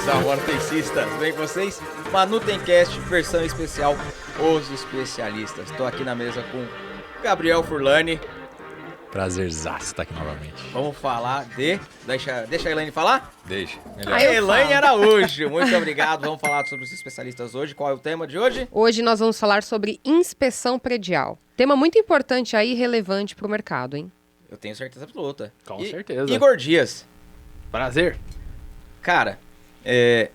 meus amortecistas, bem com vocês? Manutencast, versão especial, os especialistas. Estou aqui na mesa com Gabriel Furlani. Prazerzaço estar aqui novamente. Vamos falar de... Deixa a Elaine falar? Deixa. Melhor. A Elaine Araújo, muito obrigado. Vamos falar sobre os especialistas hoje. Qual é o tema de hoje? Hoje nós vamos falar sobre inspeção predial. Tema muito importante aí, relevante para o mercado, hein? Eu tenho certeza absoluta. Com certeza. Igor Dias. Prazer. Cara,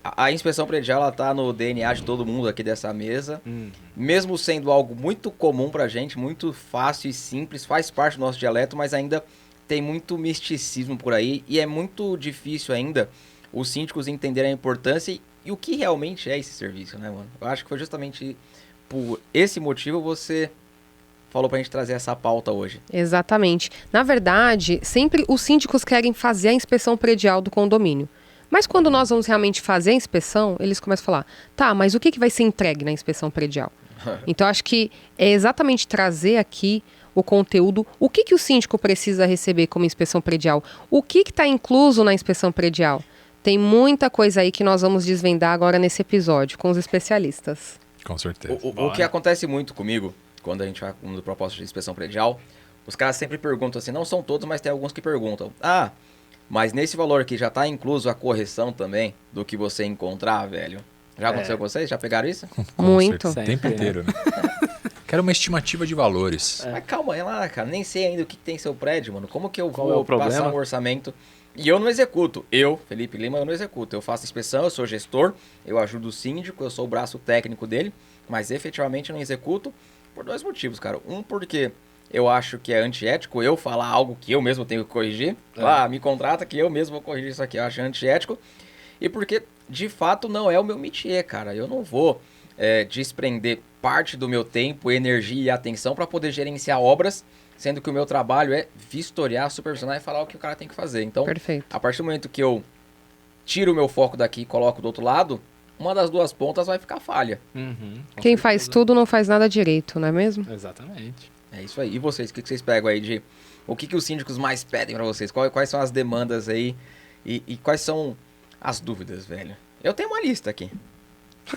a inspeção predial, ela tá no DNA de todo mundo aqui dessa mesa. Mesmo sendo algo muito comum pra gente, muito fácil e simples, faz parte do nosso dialeto, mas ainda tem muito misticismo por aí. E é muito difícil ainda os síndicos entenderem a importância e o que realmente é esse serviço, né, mano? Eu acho que foi justamente por esse motivo você falou pra gente trazer essa pauta hoje. Exatamente. Na verdade, sempre os síndicos querem fazer a inspeção predial do condomínio. Mas quando nós vamos realmente fazer a inspeção, eles começam a falar, tá, mas o que vai ser entregue na inspeção predial? Então, acho que é exatamente trazer aqui o conteúdo, o que o síndico precisa receber como inspeção predial, o que está incluso na inspeção predial. Tem muita coisa aí que nós vamos desvendar agora nesse episódio com os especialistas. Com certeza. O que acontece muito comigo, quando a gente vai no propósito de inspeção predial, os caras sempre perguntam assim, não são todos, mas tem alguns que perguntam, mas nesse valor aqui já tá incluso a correção também do que você encontrar, velho? Já aconteceu com vocês? Já pegaram isso? Muito. O tempo inteiro, né? Quero uma estimativa de valores. Mas calma aí lá, cara. Nem sei ainda o que tem seu prédio, mano. Como que eu Qual é vou o problema? passar um orçamento? E eu não executo. Eu, Felipe Lima, eu não executo. Eu faço inspeção, eu sou gestor, eu ajudo o síndico, eu sou o braço técnico dele, mas efetivamente eu não executo por dois motivos, cara. Um, porque eu acho que é antiético eu falar algo que eu mesmo tenho que corrigir. Me contrata que eu mesmo vou corrigir isso aqui. Eu acho antiético. E porque, de fato, não é o meu métier, cara. Eu não vou desprender parte do meu tempo, energia e atenção para poder gerenciar obras, sendo que o meu trabalho é vistoriar, supervisionar e falar o que o cara tem que fazer. Então, Perfeito. a partir do momento que eu tiro o meu foco daqui e coloco do outro lado, uma das duas pontas vai ficar falha. Quem faz tudo não faz nada direito, não é mesmo? Exatamente. É isso aí. E vocês, o que vocês pegam aí de... O que os síndicos mais pedem pra vocês? Quais são as demandas aí? E quais são as dúvidas, velho? Eu tenho uma lista aqui.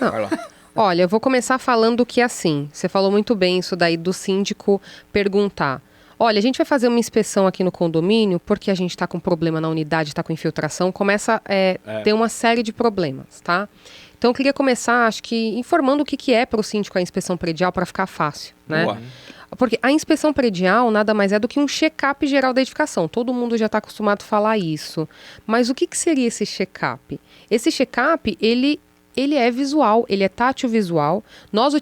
Vai lá. Olha, eu vou começar falando que assim, você falou muito bem isso daí do síndico perguntar. Olha, a gente vai fazer uma inspeção aqui no condomínio porque a gente está com problema na unidade, está com infiltração, começa a ter uma série de problemas, tá? Então eu queria começar, acho que, informando o que é para o síndico a inspeção predial para ficar fácil, né? Boa. Porque a inspeção predial nada mais é do que um check-up geral da edificação. Todo mundo já está acostumado a falar isso. Mas o que seria esse check-up? Esse check-up, ele é visual, ele é tátil visual. Nós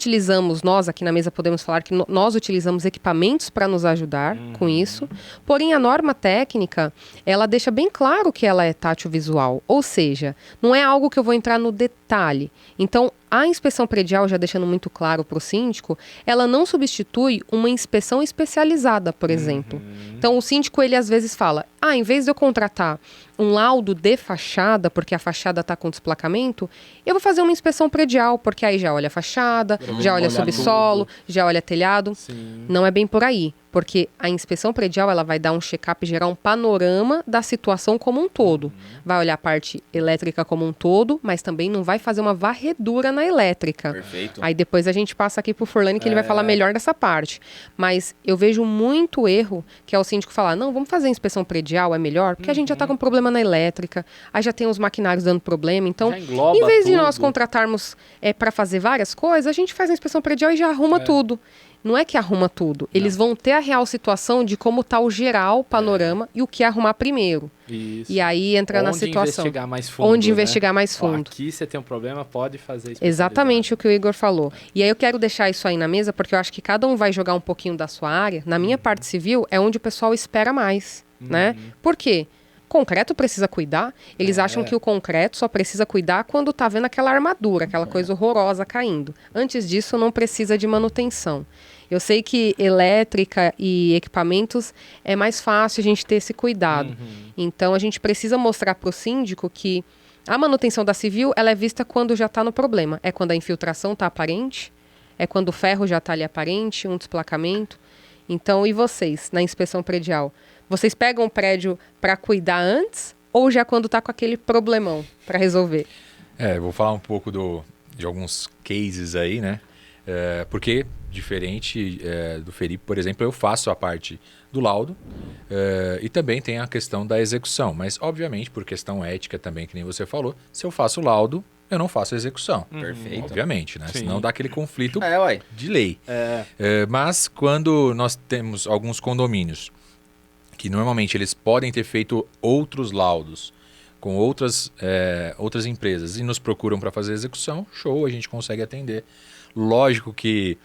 aqui na mesa podemos falar que nós utilizamos equipamentos para nos ajudar com isso. Porém, a norma técnica, ela deixa bem claro que ela é tátil visual. Ou seja, não é algo que eu vou entrar no detalhe. Então, a inspeção predial, já deixando muito claro para o síndico, ela não substitui uma inspeção especializada, por exemplo. Então, o síndico, ele às vezes fala, em vez de eu contratar um laudo de fachada, porque a fachada está com desplacamento, eu vou fazer uma inspeção predial, porque aí já olha a fachada, já olha subsolo, já olha telhado. Sim. Não é bem por aí, porque a inspeção predial, ela vai dar um check-up geral, um panorama da situação como um todo. Vai olhar a parte elétrica como um todo, mas também não vai fazer uma varredura na elétrica. Perfeito. Aí depois a gente passa aqui pro Furlani, que ele vai falar melhor dessa parte. Mas eu vejo muito erro, que é o síndico falar, não, vamos fazer a inspeção predial, é melhor, porque a gente já tá com problema na elétrica, aí já tem os maquinários dando problema, então, Já engloba em vez de tudo. nós contratarmos para fazer várias coisas, a gente faz a inspeção predial e já arruma tudo. Não é que arruma tudo. Eles vão ter a real situação de como tá o geral, panorama, e o que arrumar primeiro. Isso. E aí entra na Onde situação. investigar mais fundo, Onde né? investigar mais Ó, fundo. aqui você tem um problema, pode fazer isso. Exatamente o que o Igor falou. E aí eu quero deixar isso aí na mesa, porque eu acho que cada um vai jogar um pouquinho da sua área. Na minha parte civil, é onde o pessoal espera mais, né? Por quê? Concreto precisa cuidar. Eles acham que o concreto só precisa cuidar quando tá vendo aquela armadura, aquela coisa horrorosa caindo. Antes disso, não precisa de manutenção. Eu sei que elétrica e equipamentos é mais fácil a gente ter esse cuidado. Então, a gente precisa mostrar para o síndico que a manutenção da civil, ela é vista quando já está no problema. É quando a infiltração está aparente, é quando o ferro já está ali aparente, um desplacamento. Então, e vocês, na inspeção predial? Vocês pegam o prédio para cuidar antes ou já quando está com aquele problemão para resolver? Eu vou falar um pouco de alguns cases aí, né? Porque, diferente do Felipe, por exemplo, eu faço a parte do laudo e também tem a questão da execução. Mas, obviamente, por questão ética também, que nem você falou, se eu faço o laudo, eu não faço a execução. Perfeito. Obviamente, né? Sim. Senão dá aquele conflito Uai. de lei. Mas quando nós temos alguns condomínios que normalmente eles podem ter feito outros laudos com outras empresas e nos procuram para fazer execução, show, a gente consegue atender. Lógico que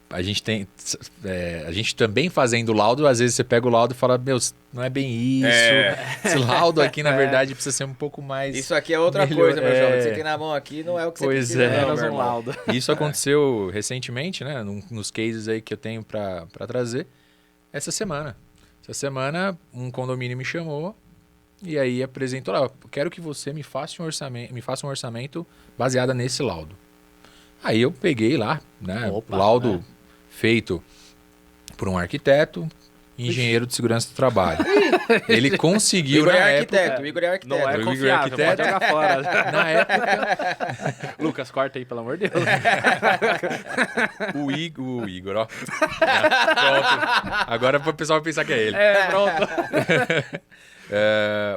a gente também fazendo laudo, às vezes você pega o laudo e fala, meu, não é bem isso. Esse laudo aqui, na verdade, precisa ser um pouco mais... Isso aqui é outra melhor, coisa, meu jovem. O que você tem na mão aqui não é o que você Pois precisa, é. não, Menos meu um irmão. laudo. Isso aconteceu recentemente, né? Nos cases aí que eu tenho para trazer. Essa semana, um condomínio me chamou e aí apresentou lá, quero que você me faça um orçamento baseado nesse laudo. Aí eu peguei lá, né? Opa, laudo né? feito por um arquiteto, engenheiro de segurança do trabalho. Ele conseguiu Igor na é época... arquiteto, o Igor é arquiteto. Não é O Igor confiável, arquiteto. pode jogar fora. Na época, Lucas, corta aí, pelo amor de Deus. o Igor, ó. Pronto. Agora o pessoal vai pensar que é ele. Pronto.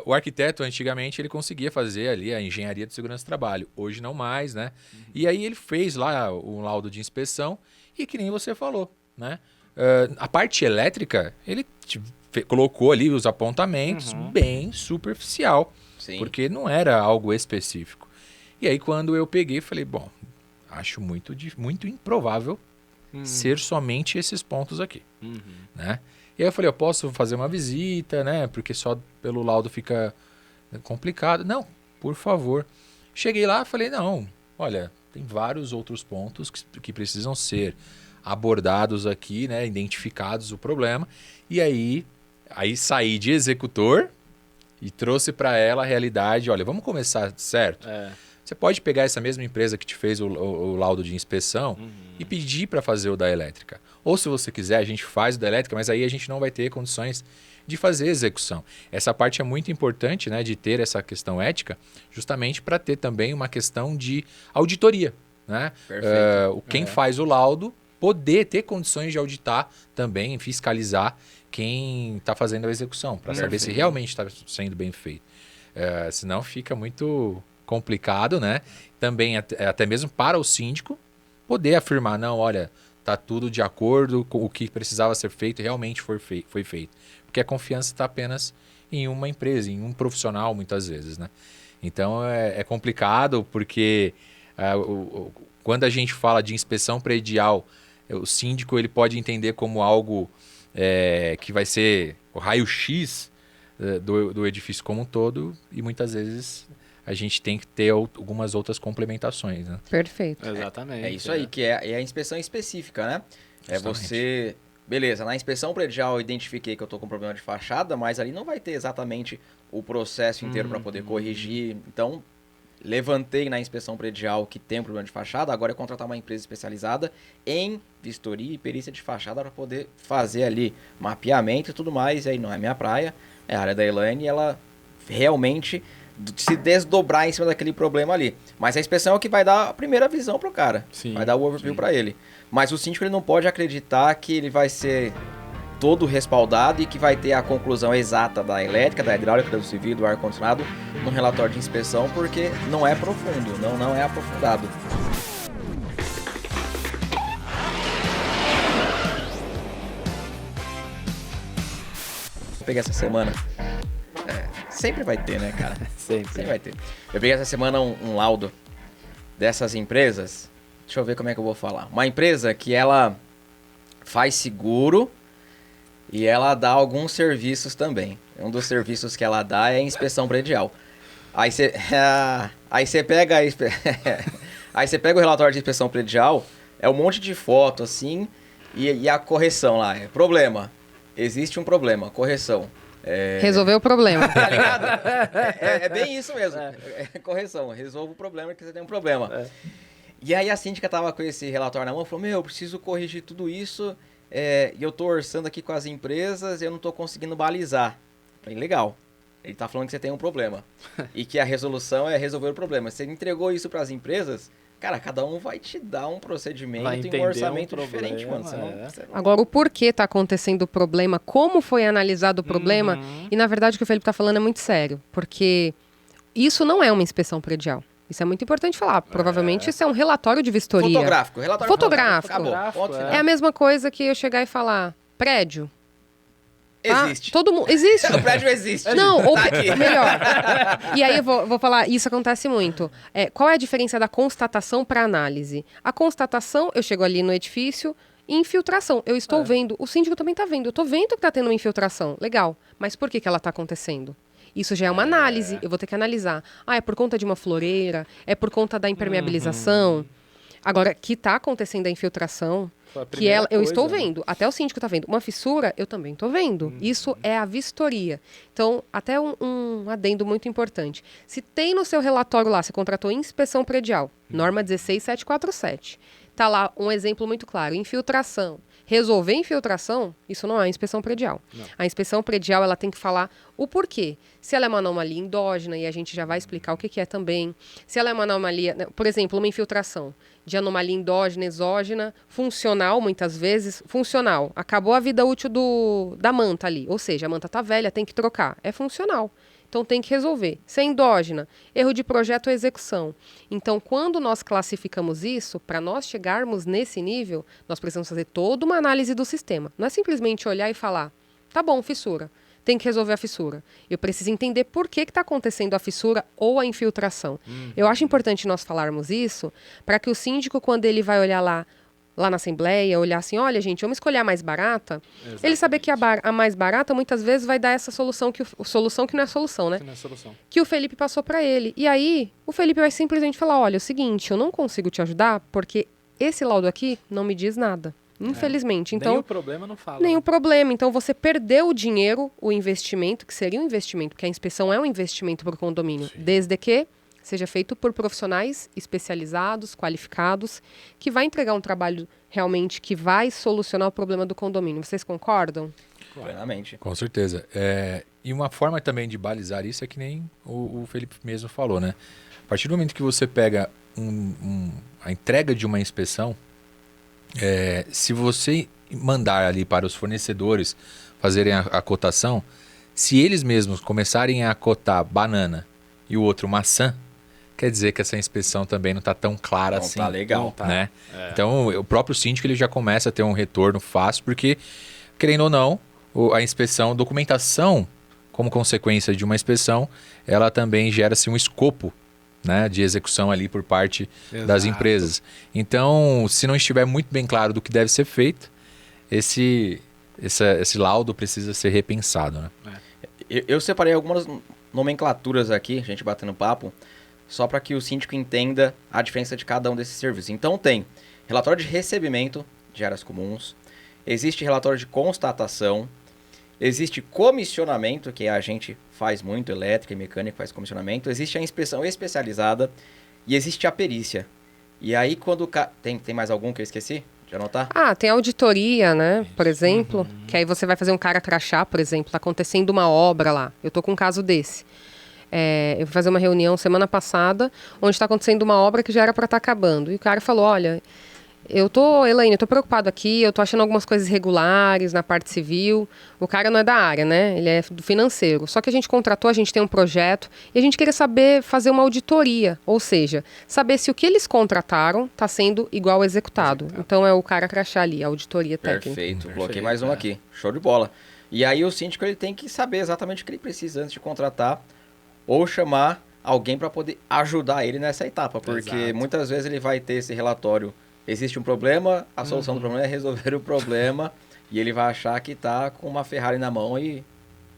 O arquiteto, antigamente, ele conseguia fazer ali a engenharia de segurança do trabalho. Hoje não mais, né? E aí ele fez lá um laudo de inspeção e que nem você falou, né? A parte elétrica, ele colocou ali os apontamentos bem superficial, Sim. porque não era algo específico. E aí quando eu peguei, falei, bom, acho muito improvável ser somente esses pontos aqui, né? E aí eu falei, eu posso fazer uma visita, né? Porque só pelo laudo fica complicado. Não, por favor. Cheguei lá e falei, não, olha, tem vários outros pontos que precisam ser abordados aqui, né? Identificados o problema. E aí saí de executor e trouxe para ela a realidade. Olha, vamos começar certo? Você pode pegar essa mesma empresa que te fez o laudo de inspeção e pedir para fazer o da elétrica. Ou se você quiser, a gente faz o da elétrica, mas aí a gente não vai ter condições de fazer a execução. Essa parte é muito importante, né, de ter essa questão ética, justamente para ter também uma questão de auditoria, né? Perfeito. Quem faz o laudo poder ter condições de auditar também, fiscalizar quem está fazendo a execução, para saber se realmente está sendo bem feito. Senão fica muito complicado, né? Também até mesmo para o síndico poder afirmar, não, olha, tá tudo de acordo com o que precisava ser feito, realmente foi feito. Porque a confiança está apenas em uma empresa, em um profissional, muitas vezes, né? Então é complicado porque quando a gente fala de inspeção predial, o síndico ele pode entender como algo que vai ser o raio-x do edifício como um todo e muitas vezes a gente tem que ter algumas outras complementações, né? Perfeito. Exatamente. É isso aí, que é a inspeção específica, né? É Justamente. você... Beleza, na inspeção predial eu identifiquei que eu tô com problema de fachada, mas ali não vai ter exatamente o processo inteiro para poder corrigir. Então, levantei na inspeção predial que tem um problema de fachada, agora é contratar uma empresa especializada em vistoria e perícia de fachada para poder fazer ali mapeamento e tudo mais. E aí não é minha praia, é a área da Elaine, e ela realmente se desdobrar em cima daquele problema ali. Mas a inspeção é o que vai dar a primeira visão pro cara. Sim, Vai dar o overview para ele. Mas o síndico ele não pode acreditar que ele vai ser todo respaldado e que vai ter a conclusão exata da elétrica, da hidráulica, do civil, do ar-condicionado no relatório de inspeção, porque não é profundo, não é aprofundado. Vou pegar essa semana. Sempre vai ter, né, cara? Sempre vai ter. Eu peguei essa semana um laudo dessas empresas. Deixa eu ver como é que eu vou falar. Uma empresa que ela faz seguro e ela dá alguns serviços também. Um dos serviços que ela dá é a inspeção predial. Aí você pega aí você pega o relatório de inspeção predial, é um monte de foto assim e a correção lá. Problema. Existe um problema. Correção. Resolveu o problema. Tá ligado? É bem isso mesmo. Correção. Resolva o problema que você tem um problema. E aí a síndica tava com esse relatório na mão e falou, eu preciso corrigir tudo isso e eu tô orçando aqui com as empresas e eu não tô conseguindo balizar. Falei, legal. Ele tá falando que você tem um problema. E que a resolução é resolver o problema. Você entregou isso para as empresas, cara, cada um vai te dar um procedimento Vai e entender um orçamento um diferente, problema, mano. Você não... Agora, o porquê está acontecendo o problema, como foi analisado o problema, e na verdade o que o Felipe está falando é muito sério, porque isso não é uma inspeção predial. Isso é muito importante falar. Provavelmente isso é um relatório de vistoria. Fotográfico. Relatório Fotográfico. Acabou. Fotográfico, Ponto final. É a mesma coisa que eu chegar e falar, prédio. Tá? Existe. Todo mundo. Existe. O prédio existe. Não, ou Tá aqui. melhor. E aí eu vou falar, isso acontece muito. Qual é a diferença da constatação para análise? A constatação, eu chego ali no edifício, infiltração. Eu estou vendo, o síndico também está vendo. Eu estou vendo que está tendo uma infiltração. Legal. Mas por que ela está acontecendo? Isso já é uma análise. Eu vou ter que analisar. É por conta de uma floreira? É por conta da impermeabilização? Agora, que está acontecendo a infiltração, Foi a que primeira eu coisa, estou né? vendo, até o síndico está vendo. Uma fissura, eu também estou vendo. Isso é a vistoria. Então, até um adendo muito importante. Se tem no seu relatório lá, você contratou inspeção predial, norma 16747. Está lá um exemplo muito claro, infiltração. Resolver infiltração, isso não é inspeção predial. Não. A inspeção predial, ela tem que falar o porquê. Se ela é uma anomalia endógena, e a gente já vai explicar o que é também. Se ela é uma anomalia, né, por exemplo, uma infiltração de anomalia endógena, exógena, funcional, muitas vezes, funcional. Acabou a vida útil da manta ali. Ou seja, a manta está velha, tem que trocar. É funcional. Então tem que resolver. Se é endógena, erro de projeto ou execução. Então, quando nós classificamos isso, para nós chegarmos nesse nível, nós precisamos fazer toda uma análise do sistema. Não é simplesmente olhar e falar, tá bom, fissura, tem que resolver a fissura. Eu preciso entender por que está acontecendo a fissura ou a infiltração. Eu acho importante nós falarmos isso, para que o síndico, quando ele vai olhar lá na Assembleia, olhar assim, olha, gente, vamos escolher a mais barata. Exatamente. Ele saber que a mais barata, muitas vezes, vai dar essa solução solução que não é solução, né? Que não é solução. Que o Felipe passou para ele. E aí, o Felipe vai simplesmente falar, olha, é o seguinte, eu não consigo te ajudar porque esse laudo aqui não me diz nada. Infelizmente. Então, Nem o problema não fala. nem o problema. Então, você perdeu o dinheiro, o investimento, que seria um investimento, porque a inspeção é um investimento para o condomínio, desde que seja feito por profissionais especializados, qualificados, que vai entregar um trabalho realmente que vai solucionar o problema do condomínio. Vocês concordam? Plenamente. Com certeza. E uma forma também de balizar isso é que nem o Felipe mesmo falou, né? A partir do momento que você pega a entrega de uma inspeção, se você mandar ali para os fornecedores fazerem a cotação, se eles mesmos começarem a cotar banana e o outro maçã, quer dizer que essa inspeção também não está tão clara Não assim. tá legal. Não tá. Né? Então, o próprio síndico ele já começa a ter um retorno fácil, porque, querendo ou não, a inspeção, documentação, como consequência de uma inspeção, ela também gera-se um escopo, né, de execução ali por parte das Exato. empresas. Então, se não estiver muito bem claro do que deve ser feito, esse laudo precisa ser repensado. Né? Eu separei algumas nomenclaturas aqui, a gente batendo papo, só para que o síndico entenda a diferença de cada um desses serviços. Então tem relatório de recebimento de áreas comuns, existe relatório de constatação, existe comissionamento, que a gente faz muito, elétrica e mecânica faz comissionamento, existe a inspeção especializada e existe a perícia. E aí quando tem mais algum que eu esqueci de anotar? Tem auditoria, né? Por exemplo, que aí você vai fazer um cara crachá, por exemplo, tá acontecendo uma obra lá. Eu tô com um caso desse. Eu fui fazer uma reunião semana passada, onde está acontecendo uma obra que já era para estar acabando. E o cara falou, olha, Elaine, eu tô preocupado aqui, eu tô achando algumas coisas irregulares na parte civil. O cara não é da área, né? Ele é do financeiro. Só que a gente contratou, a gente tem um projeto, e a gente queria saber fazer uma auditoria. Ou seja, saber se o que eles contrataram está sendo igual executado. Então é o cara crachá ali, a auditoria técnica. Perfeito, bloqueei mais um aqui. Show de bola. E aí o síndico ele tem que saber exatamente o que ele precisa antes de contratar ou chamar alguém para poder ajudar ele nessa etapa, porque Exato. muitas vezes ele vai ter esse relatório, existe um problema, a solução do problema é resolver o problema, e ele vai achar que tá com uma Ferrari na mão e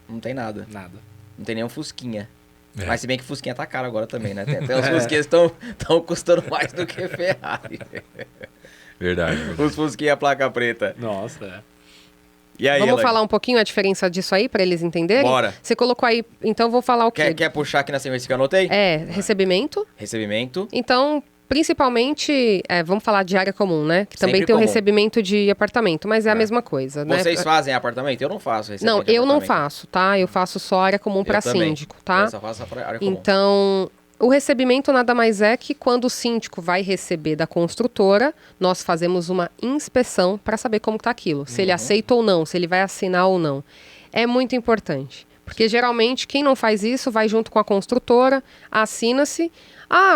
não tem nada, Nada. não tem nenhum Fusquinha. É. Mas se bem que Fusquinha tá caro agora também, né? Tem até os Fusquinhas estão custando mais do que Ferrari. Verdade. Os Fusquinha placa preta. Nossa, E aí, Vamos Elaine? falar um pouquinho a diferença disso aí, para eles entenderem? Bora. Você colocou aí, então vou falar o quê? Quer puxar aqui na sequência que eu anotei? Recebimento. Recebimento. Então, Principalmente, vamos falar de área comum, né? Que também Sempre tem o comum. recebimento de apartamento, mas é a mesma coisa, né? Vocês fazem apartamento? Eu não faço recebimento Não, de eu não apartamento. faço, tá? Eu faço só área comum para Eu também. síndico, tá? Eu só faço a área comum. Então, o recebimento nada mais é que quando o síndico vai receber da construtora, nós fazemos uma inspeção para saber como está aquilo. Se ele aceita ou não, se ele vai assinar ou não. É muito importante. Porque geralmente quem não faz isso vai junto com a construtora, assina-se.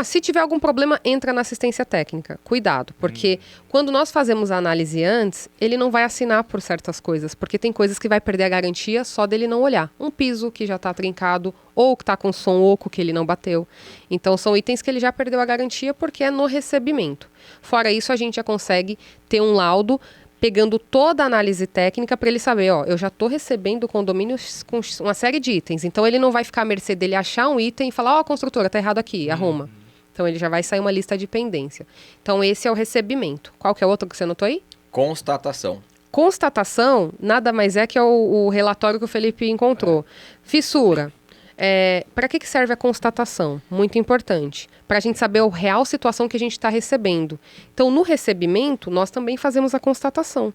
Se tiver algum problema, entra na assistência técnica. Cuidado, porque quando nós fazemos a análise antes, ele não vai assinar por certas coisas, porque tem coisas que vai perder a garantia só dele não olhar. Um piso que já está trincado, ou que está com som oco que ele não bateu. Então, são itens que ele já perdeu a garantia porque é no recebimento. Fora isso, a gente já consegue ter um laudo pegando toda a análise técnica para ele saber, eu já estou recebendo o condomínio com uma série de itens. Então, ele não vai ficar à mercê dele achar um item e falar, construtora, tá errado aqui, arruma. Então, ele já vai sair uma lista de pendência. Então, esse é o recebimento. Qual que é o outro que você anotou aí? Constatação. Constatação, nada mais é que o relatório que o Felipe encontrou. Fissura. Para que serve a constatação? Muito importante. Para a gente saber a real situação que a gente está recebendo. Então, no recebimento, nós também fazemos a constatação.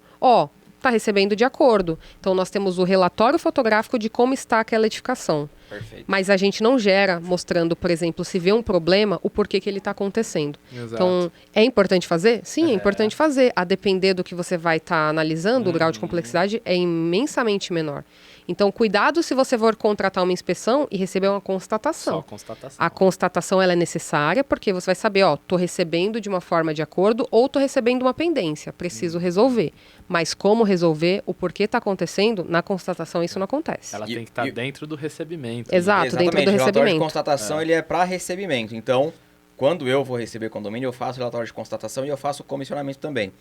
Está recebendo de acordo. Então, nós temos o relatório fotográfico de como está aquela edificação. Perfeito. Mas a gente não gera mostrando, por exemplo, se vê um problema, o porquê que ele está acontecendo. Exato. Então, é importante fazer? Sim, é importante fazer. A depender do que você vai estar analisando, o grau de complexidade é imensamente menor. Então, cuidado se você for contratar uma inspeção e receber uma constatação. Só constatação. A constatação ela é necessária porque você vai saber, estou recebendo de uma forma de acordo ou estou recebendo uma pendência, preciso resolver. Mas como resolver, o porquê está acontecendo, na constatação isso não acontece. Ela E- tem que estar e- dentro do recebimento. Exato, dentro do O relatório de recebimento. constatação ele é para recebimento. Então, quando eu vou receber condomínio, eu faço relatório de constatação e eu faço comissionamento também.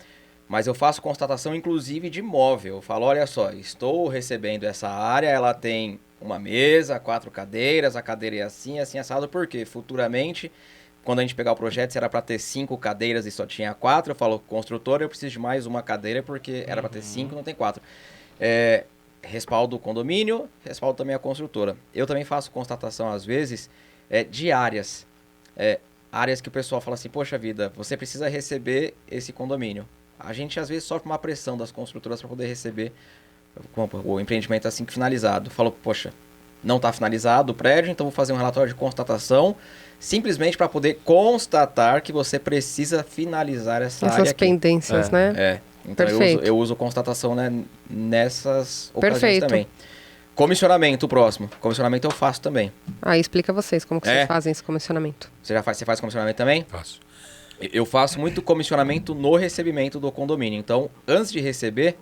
Mas eu faço constatação, inclusive, de imóvel. Eu falo, olha só, estou recebendo essa área, ela tem uma mesa, 4 cadeiras, a cadeira é assim, assim, assado. Por quê? Futuramente, quando a gente pegar o projeto, se era para ter 5 cadeiras e só tinha 4, eu falo, construtor, eu preciso de mais uma cadeira, porque era para ter 5, não tem 4. Respaldo o condomínio, respaldo também a construtora. Eu também faço constatação, às vezes, de áreas. Áreas que o pessoal fala assim, poxa vida, você precisa receber esse condomínio. A gente, às vezes, sofre uma pressão das construtoras para poder receber o empreendimento assim que finalizado. Falou, poxa, não está finalizado o prédio, então vou fazer um relatório de constatação, simplesmente para poder constatar que você precisa finalizar essa área Essas aqui. pendências, né? Então Perfeito. eu uso constatação, né, nessas ocasiões Perfeito. também. Comissionamento, o próximo. Comissionamento eu faço também. Aí explica vocês como que É. vocês fazem esse comissionamento. Você faz comissionamento também? Faço. Eu faço muito comissionamento no recebimento do condomínio. Então, antes de receber,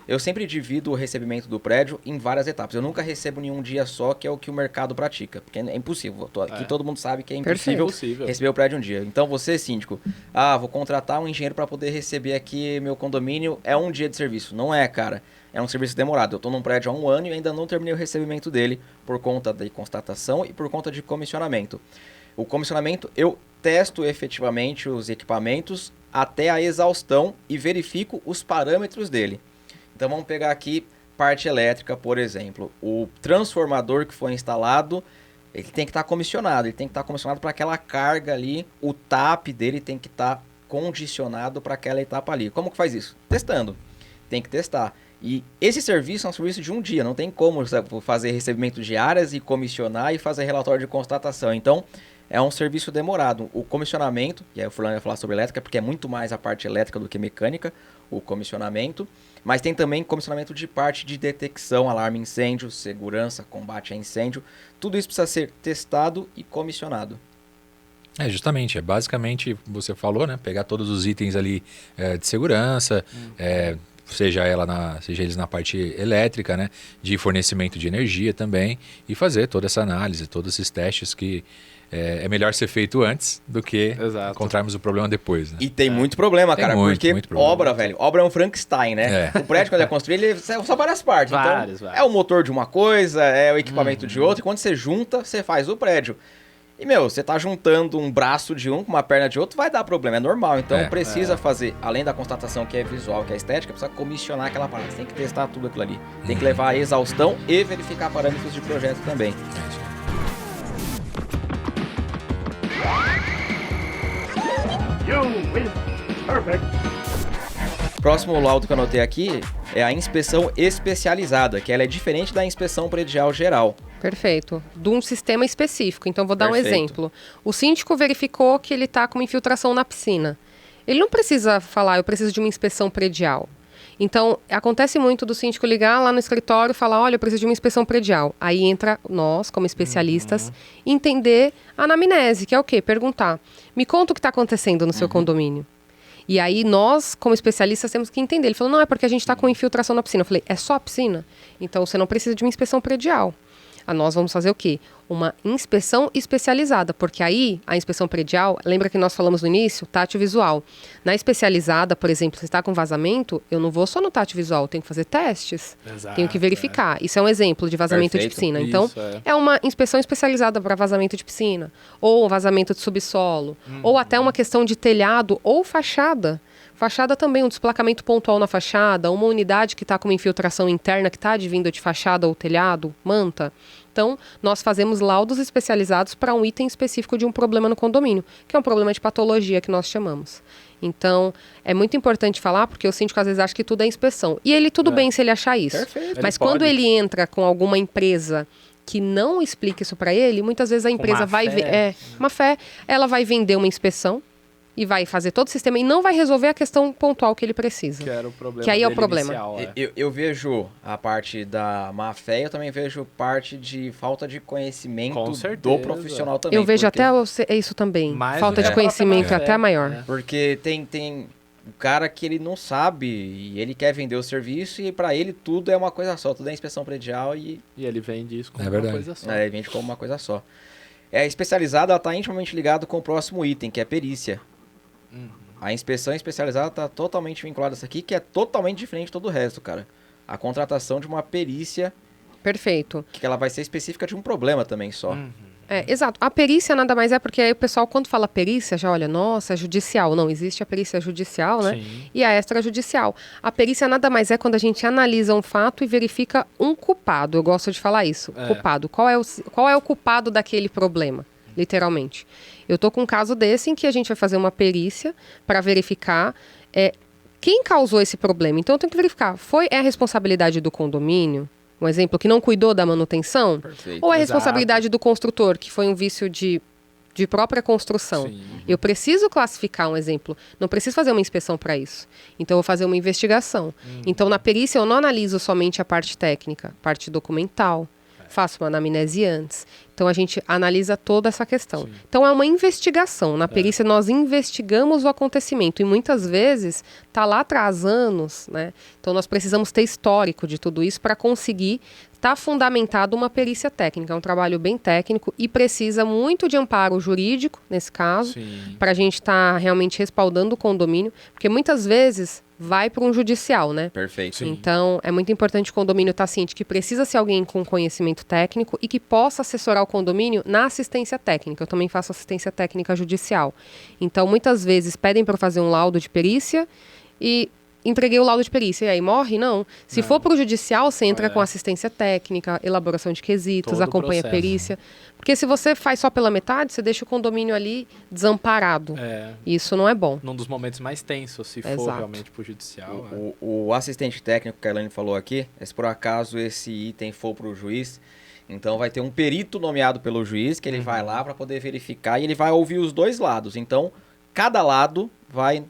eu sempre divido o recebimento do prédio em várias etapas. Eu nunca recebo em um dia só, que é o que o mercado pratica. Porque é impossível. Aqui todo mundo sabe que é impossível Impossível. receber o prédio um dia. Então, você, síndico, vou contratar um engenheiro para poder receber aqui meu condomínio. É um dia de serviço. Não é, cara. É um serviço demorado. Eu estou num prédio há 1 ano e ainda não terminei o recebimento dele por conta de constatação e por conta de comissionamento. O comissionamento, eu testo efetivamente os equipamentos até a exaustão e verifico os parâmetros dele. Então vamos pegar aqui parte elétrica, por exemplo. O transformador que foi instalado, ele tem que estar comissionado. Ele tem que estar comissionado para aquela carga ali. O TAP dele tem que estar condicionado para aquela etapa ali. Como que faz isso? Testando. Tem que testar. E esse serviço é um serviço de um dia. Não tem como fazer recebimento de áreas e comissionar e fazer relatório de constatação. Então, é um serviço demorado. O comissionamento, e aí o Furlan vai falar sobre elétrica, porque é muito mais a parte elétrica do que mecânica, o comissionamento. Mas tem também comissionamento de parte de detecção, alarme incêndio, segurança, combate a incêndio. Tudo isso precisa ser testado e comissionado. Justamente, basicamente, você falou, né? Pegar todos os itens ali de segurança, seja eles na parte elétrica, né? De fornecimento de energia também, e fazer toda essa análise, todos esses testes que é melhor ser feito antes do que Exato. encontrarmos o problema depois, né? E tem muito problema, Tem cara, muito, porque muito problema. obra, velho, obra é um Frankenstein, né? É. O prédio, quando é construído, ele são várias partes. Várias. É o motor de uma coisa, é o equipamento de outra, e quando você junta, você faz o prédio. E, você tá juntando um braço de um com uma perna de outro, vai dar problema, é normal. Então, precisa fazer, além da constatação que é visual, que é estética, precisa comissionar aquela parada. Você tem que testar tudo aquilo ali. Tem que levar a exaustão e verificar parâmetros de projeto também. É isso aí. Próximo laudo que eu anotei aqui é a inspeção especializada, que ela é diferente da inspeção predial geral. Perfeito. De um sistema específico. Então, vou dar um Perfeito. exemplo. O síndico verificou que ele está com uma infiltração na piscina. Ele não precisa falar, eu preciso de uma inspeção predial. Então, acontece muito do síndico ligar lá no escritório e falar, olha, eu preciso de uma inspeção predial. Aí entra nós, como especialistas, entender a anamnese, que é o quê? Perguntar, me conta o que está acontecendo no seu condomínio. E aí nós, como especialistas, temos que entender. Ele falou, não, é porque a gente está com infiltração na piscina. Eu falei, é só a piscina? Então você não precisa de uma inspeção predial. A nós vamos fazer o quê? Uma inspeção especializada, porque aí a inspeção predial, lembra que nós falamos no início, tátil visual. Na especializada, por exemplo, se está com vazamento, eu não vou só no tátil visual, eu tenho que fazer testes, Exato, tenho que verificar. Isso é um exemplo de vazamento Perfeito. de piscina. Então, Isso, é uma inspeção especializada para vazamento de piscina, ou vazamento de subsolo, ou até uma questão de telhado ou fachada. Fachada também, um desplacamento pontual na fachada, uma unidade que está com uma infiltração interna que está advindo de fachada ou telhado, manta. Então, nós fazemos laudos especializados para um item específico de um problema no condomínio, que é um problema de patologia que nós chamamos. Então, é muito importante falar, porque o síndico às vezes acha que tudo é inspeção. E ele, tudo bem se ele achar isso. Perfeito. Mas Ele quando pode. ele entra com alguma empresa que não explica isso para ele, muitas vezes a empresa má vai... fé. Uma fé. Ela vai vender uma inspeção e vai fazer todo o sistema e não vai resolver a questão pontual que ele precisa. Que era o problema Que aí é o dele problema. inicial, Eu vejo a parte da má fé, eu também vejo parte de falta de conhecimento Com certeza. do profissional também. Eu vejo porque- até isso também. Mais Falta do de que a conhecimento própria até a má maior. fé, né? Porque tem o cara que ele não sabe e ele quer vender o serviço e pra ele tudo é uma coisa só, tudo é inspeção predial e E ele vende isso como É uma verdade. coisa só. ele vende como uma coisa só. A especializada ela tá intimamente ligado com o próximo item, que é perícia. A inspeção especializada tá totalmente vinculada a isso aqui, que é totalmente diferente de todo o resto, cara. A contratação de uma perícia, Perfeito. que ela vai ser específica de um problema também só. Exato. A perícia nada mais é porque aí o pessoal, quando fala perícia, já olha, nossa, é judicial. Não, existe a perícia judicial, né? Sim. E a extrajudicial. A perícia nada mais é quando a gente analisa um fato e verifica um culpado. Eu gosto de falar isso. É. Culpado. Qual é o culpado daquele problema? Literalmente. Eu tô com um caso desse em que a gente vai fazer uma perícia para verificar quem causou esse problema. Então eu tenho que verificar, é a responsabilidade do condomínio? Um exemplo, que não cuidou da manutenção? Perfeito. Ou é a Exato. responsabilidade do construtor, que foi um vício de própria construção? Sim. Eu preciso classificar um exemplo. Não preciso fazer uma inspeção para isso. Então, eu vou fazer uma investigação. Então, na perícia, eu não analiso somente a parte técnica, parte documental. Faço uma anamnese antes. Então, a gente analisa toda essa questão. Sim. Então, é uma investigação. Na perícia, nós investigamos o acontecimento. E muitas vezes, está lá atrás, anos, né? Então, nós precisamos ter histórico de tudo isso para conseguir estar fundamentado uma perícia técnica. É um trabalho bem técnico e precisa muito de amparo jurídico, nesse caso, Sim. para a gente estar realmente respaldando o condomínio. Porque muitas vezes vai para um judicial, né? Perfeito. Sim. Então, é muito importante o condomínio estar ciente que precisa ser alguém com conhecimento técnico e que possa assessorar o condomínio na assistência técnica. Eu também faço assistência técnica judicial. Então, muitas vezes pedem para eu fazer um laudo de perícia e entreguei o laudo de perícia. E aí, morre? Não. Se for para o judicial, você entra com assistência técnica, elaboração de quesitos, Todo o acompanha a processo. perícia. Porque se você faz só pela metade, você deixa o condomínio ali desamparado. É, Isso não é bom. num dos momentos mais tensos, se for Exato. realmente pro judicial. O assistente técnico que a Elaine falou aqui, se por acaso esse item for para o juiz, então vai ter um perito nomeado pelo juiz, que ele vai lá para poder verificar e ele vai ouvir os dois lados. Então, cada lado vai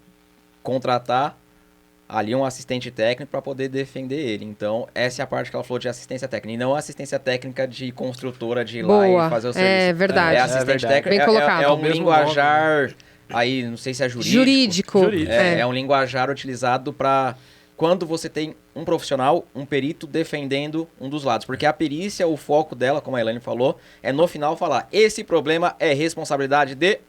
contratar ali um assistente técnico para poder defender ele. Então, essa é a parte que ela falou de assistência técnica, e não assistência técnica de construtora de ir lá Boa. e fazer o É serviço. verdade. É assistente verdade. técnico, Bem colocado. é um Mesmo linguajar, aí não sei se é jurídico. Jurídico. Jurídico. É um linguajar utilizado para quando você tem um profissional, um perito defendendo um dos lados. Porque a perícia, o foco dela, como a Elaine falou, é no final falar: esse problema é responsabilidade de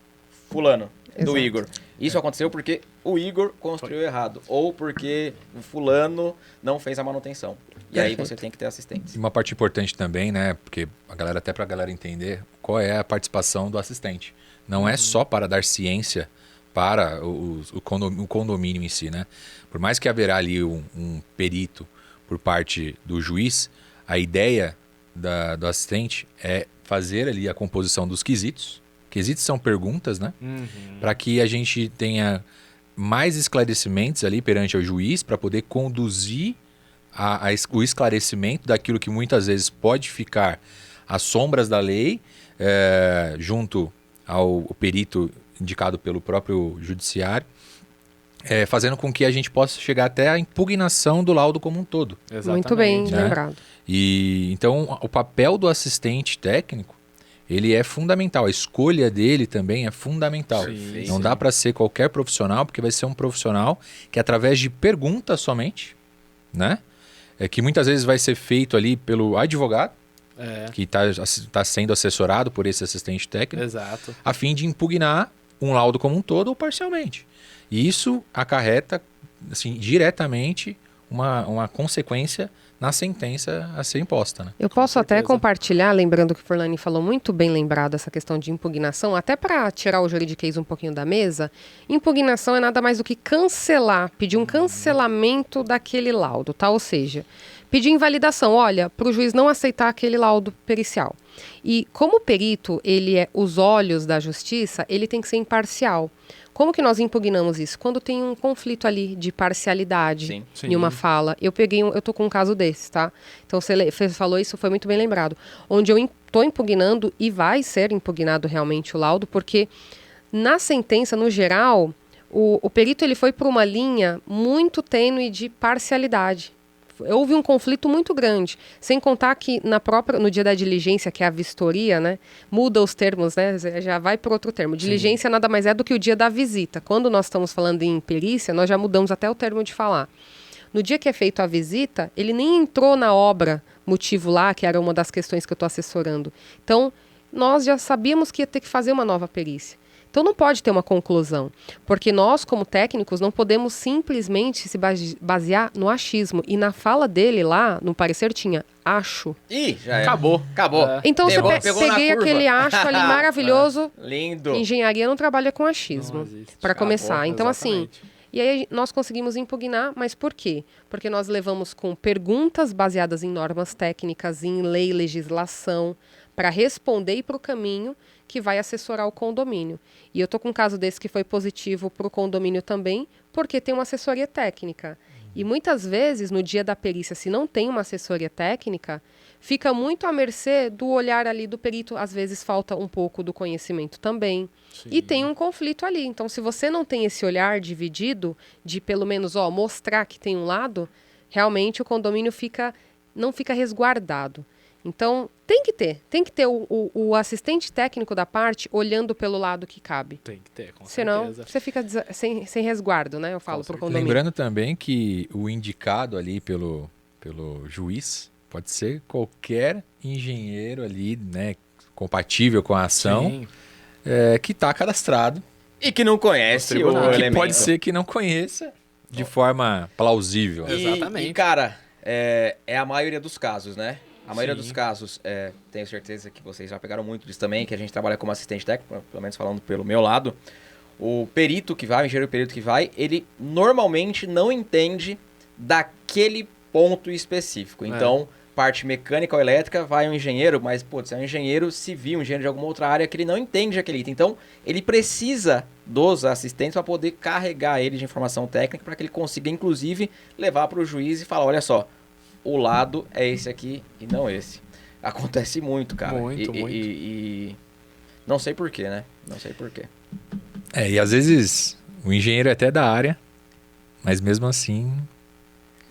fulano, do Exato. Igor. Isso aconteceu porque o Igor construiu errado. Ou porque o fulano não fez a manutenção. E aí Perfeito. você tem que ter E assistência. uma parte importante também, né? Porque até pra galera entender qual é a participação do assistente. Não é só para dar ciência para o condomínio em si, né? Por mais que haverá ali um perito por parte do juiz, a ideia do assistente é fazer ali a composição dos quesitos. Quesitos são perguntas, né? Para que a gente tenha mais esclarecimentos ali perante o juiz para poder conduzir o esclarecimento daquilo que muitas vezes pode ficar às sombras da lei, junto ao perito indicado pelo próprio judiciário, fazendo com que a gente possa chegar até a impugnação do laudo como um todo. Exatamente. Muito bem né? lembrado. E então o papel do assistente técnico ele é fundamental, a escolha dele também é fundamental. Sim, Não sim. dá para ser qualquer profissional, porque vai ser um profissional que através de perguntas somente, né? Que muitas vezes vai ser feito ali pelo advogado, que está sendo assessorado por esse assistente técnico, Exato. a fim de impugnar um laudo como um todo ou parcialmente. E isso acarreta assim, diretamente uma consequência na sentença a ser imposta. Né? Eu posso até certeza. compartilhar, lembrando que o Forlani falou muito bem lembrado essa questão de impugnação, até para tirar o juridiquês um pouquinho da mesa, impugnação é nada mais do que cancelar, pedir um cancelamento daquele laudo, tá? Ou seja, pedir invalidação, olha, para o juiz não aceitar aquele laudo pericial. E como o perito, ele é os olhos da justiça, ele tem que ser imparcial. Como que nós impugnamos isso? Quando tem um conflito ali de parcialidade Sim. em uma fala. Eu tô com um caso desse, tá? Então você falou isso, foi muito bem lembrado. Onde eu tô impugnando e vai ser impugnado realmente o laudo, porque na sentença, no geral, o perito ele foi por uma linha muito tênue de parcialidade. Houve um conflito muito grande, sem contar que no dia da diligência, que é a vistoria, né, muda os termos, né, já vai para outro termo. Diligência nada mais é do que o dia da visita. Quando nós estamos falando em perícia, nós já mudamos até o termo de falar. No dia que é feita a visita, ele nem entrou na obra motivo lá, que era uma das questões que eu estou assessorando. Então, nós já sabíamos que ia ter que fazer uma nova perícia. Então não pode ter uma conclusão, porque nós, como técnicos, não podemos simplesmente se basear no achismo. E na fala dele lá, no parecer, tinha acho. Ih, já Acabou. Acabou. Então Pegou você na peguei curva. aquele acho ali maravilhoso. Lindo. Engenharia não trabalha com Não achismo, existe. para Acabou, começar. Então, assim, Exatamente. e aí nós conseguimos impugnar, mas por quê? Porque nós levamos com perguntas baseadas em normas técnicas, em lei, legislação, para responder e para o caminho que vai assessorar o condomínio. E eu estou com um caso desse que foi positivo para o condomínio também, porque tem uma assessoria técnica. E muitas vezes, no dia da perícia, se não tem uma assessoria técnica, fica muito à mercê do olhar ali do perito. Às vezes falta um pouco do conhecimento também. Sim. E tem um conflito ali. Então, se você não tem esse olhar dividido, de pelo menos mostrar que tem um lado, realmente o condomínio não fica resguardado. Então, tem que ter o assistente técnico da parte olhando pelo lado que cabe. Tem que ter, com Senão, certeza. você fica sem resguardo, né? Eu falo pro condomínio. Lembrando também que o indicado ali pelo juiz pode ser qualquer engenheiro ali, né, compatível com a ação, Sim. que está cadastrado. E que não conhece o tribunal. Que elemento. pode ser que não conheça de forma plausível. Exatamente. E cara, é a maioria dos casos, né? A maioria Sim. dos casos, tenho certeza que vocês já pegaram muito disso também, que a gente trabalha como assistente técnico, pelo menos falando pelo meu lado. O perito que vai, o engenheiro perito que vai, ele normalmente não entende daquele ponto específico. Então, parte mecânica ou elétrica vai um engenheiro, mas, putz, é um engenheiro civil, um engenheiro de alguma outra área que ele não entende aquele item. Então, ele precisa dos assistentes para poder carregar ele de informação técnica para que ele consiga, inclusive, levar para o juiz e falar, olha só, o lado é esse aqui e não esse. Acontece muito, cara. Muito. E não sei porquê, né? Não sei porquê. E às vezes o engenheiro é até da área, mas mesmo assim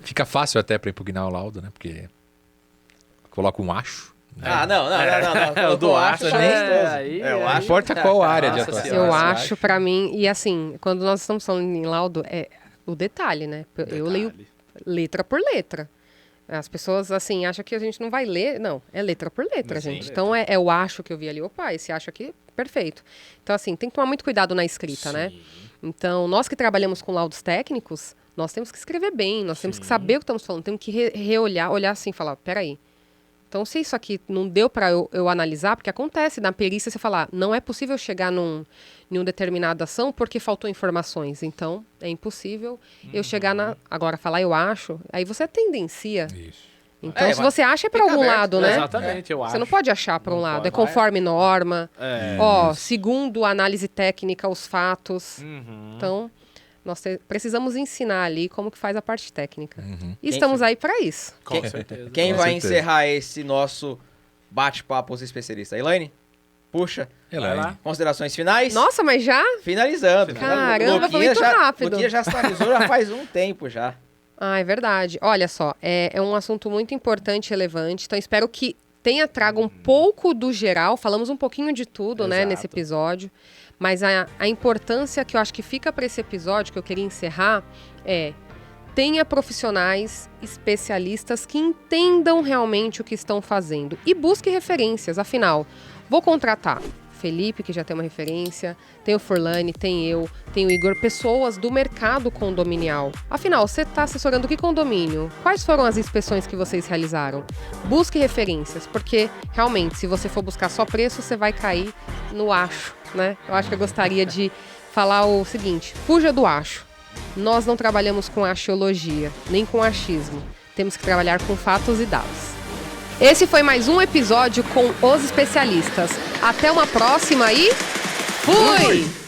fica fácil até para impugnar o laudo, né? Porque coloca um acho. Né? Ah, não. O do acho, tá né? gostoso. Aí- Eu aí- Não acho. importa qual área de Nossa atuação. Senhora. Eu Nossa, acho, para mim, e assim, quando nós estamos falando em laudo, é o detalhe, né? Eu leio letra por letra. As pessoas, assim, acham que a gente não vai ler. Não, é letra por letra, Sim, gente. letra. Então, é o acho que eu vi ali. Opa, esse acho aqui, perfeito. Então, assim, tem que tomar muito cuidado na escrita, né? Então, nós que trabalhamos com laudos técnicos, nós temos que escrever bem, nós temos que saber o que estamos falando, temos que reolhar, olhar assim e falar, peraí. Então, se isso aqui não deu para eu analisar, porque acontece na perícia você falar, não é possível chegar em uma determinada ação porque faltou informações. Então, é impossível eu chegar agora, falar eu acho, aí você tendencia. Isso. Então, se mas você acha é para fica algum aberto, lado, né? Exatamente, eu acho. Você não pode achar para um Não lado. pode. É conforme norma. É. Segundo a análise técnica, os fatos. Uhum. Então, Nós precisamos ensinar ali como que faz a parte técnica. E Quem estamos que- aí para isso. Com certeza. Quem Com vai certeza. encerrar esse nosso bate-papo os especialistas? Elaine? Puxa, Elaine. lá. considerações finais? Nossa, mas já? Finalizando. Caramba, foi muito já, rápido. Luquinha já sinalizou já faz um tempo já. Ah, é verdade. Olha só, é um assunto muito importante e relevante. Então, espero que tenha trago um pouco do geral. Falamos um pouquinho de tudo, né, Exato. nesse episódio. Mas a importância que eu acho que fica para esse episódio, que eu queria encerrar, é: tenha profissionais especialistas que entendam realmente o que estão fazendo. E busque referências. Afinal, vou contratar Felipe, que já tem uma referência, tem o Furlane, tem eu, tem o Igor, pessoas do mercado condominial. Afinal, você está assessorando que condomínio? Quais foram as inspeções que vocês realizaram? Busque referências, porque realmente, se você for buscar só preço, você vai cair no acho, né? Eu acho que eu gostaria de falar o seguinte: fuja do acho. Nós não trabalhamos com axiologia, nem com achismo. Temos que trabalhar com fatos e dados. Esse foi mais um episódio com os especialistas. Até uma próxima e fui!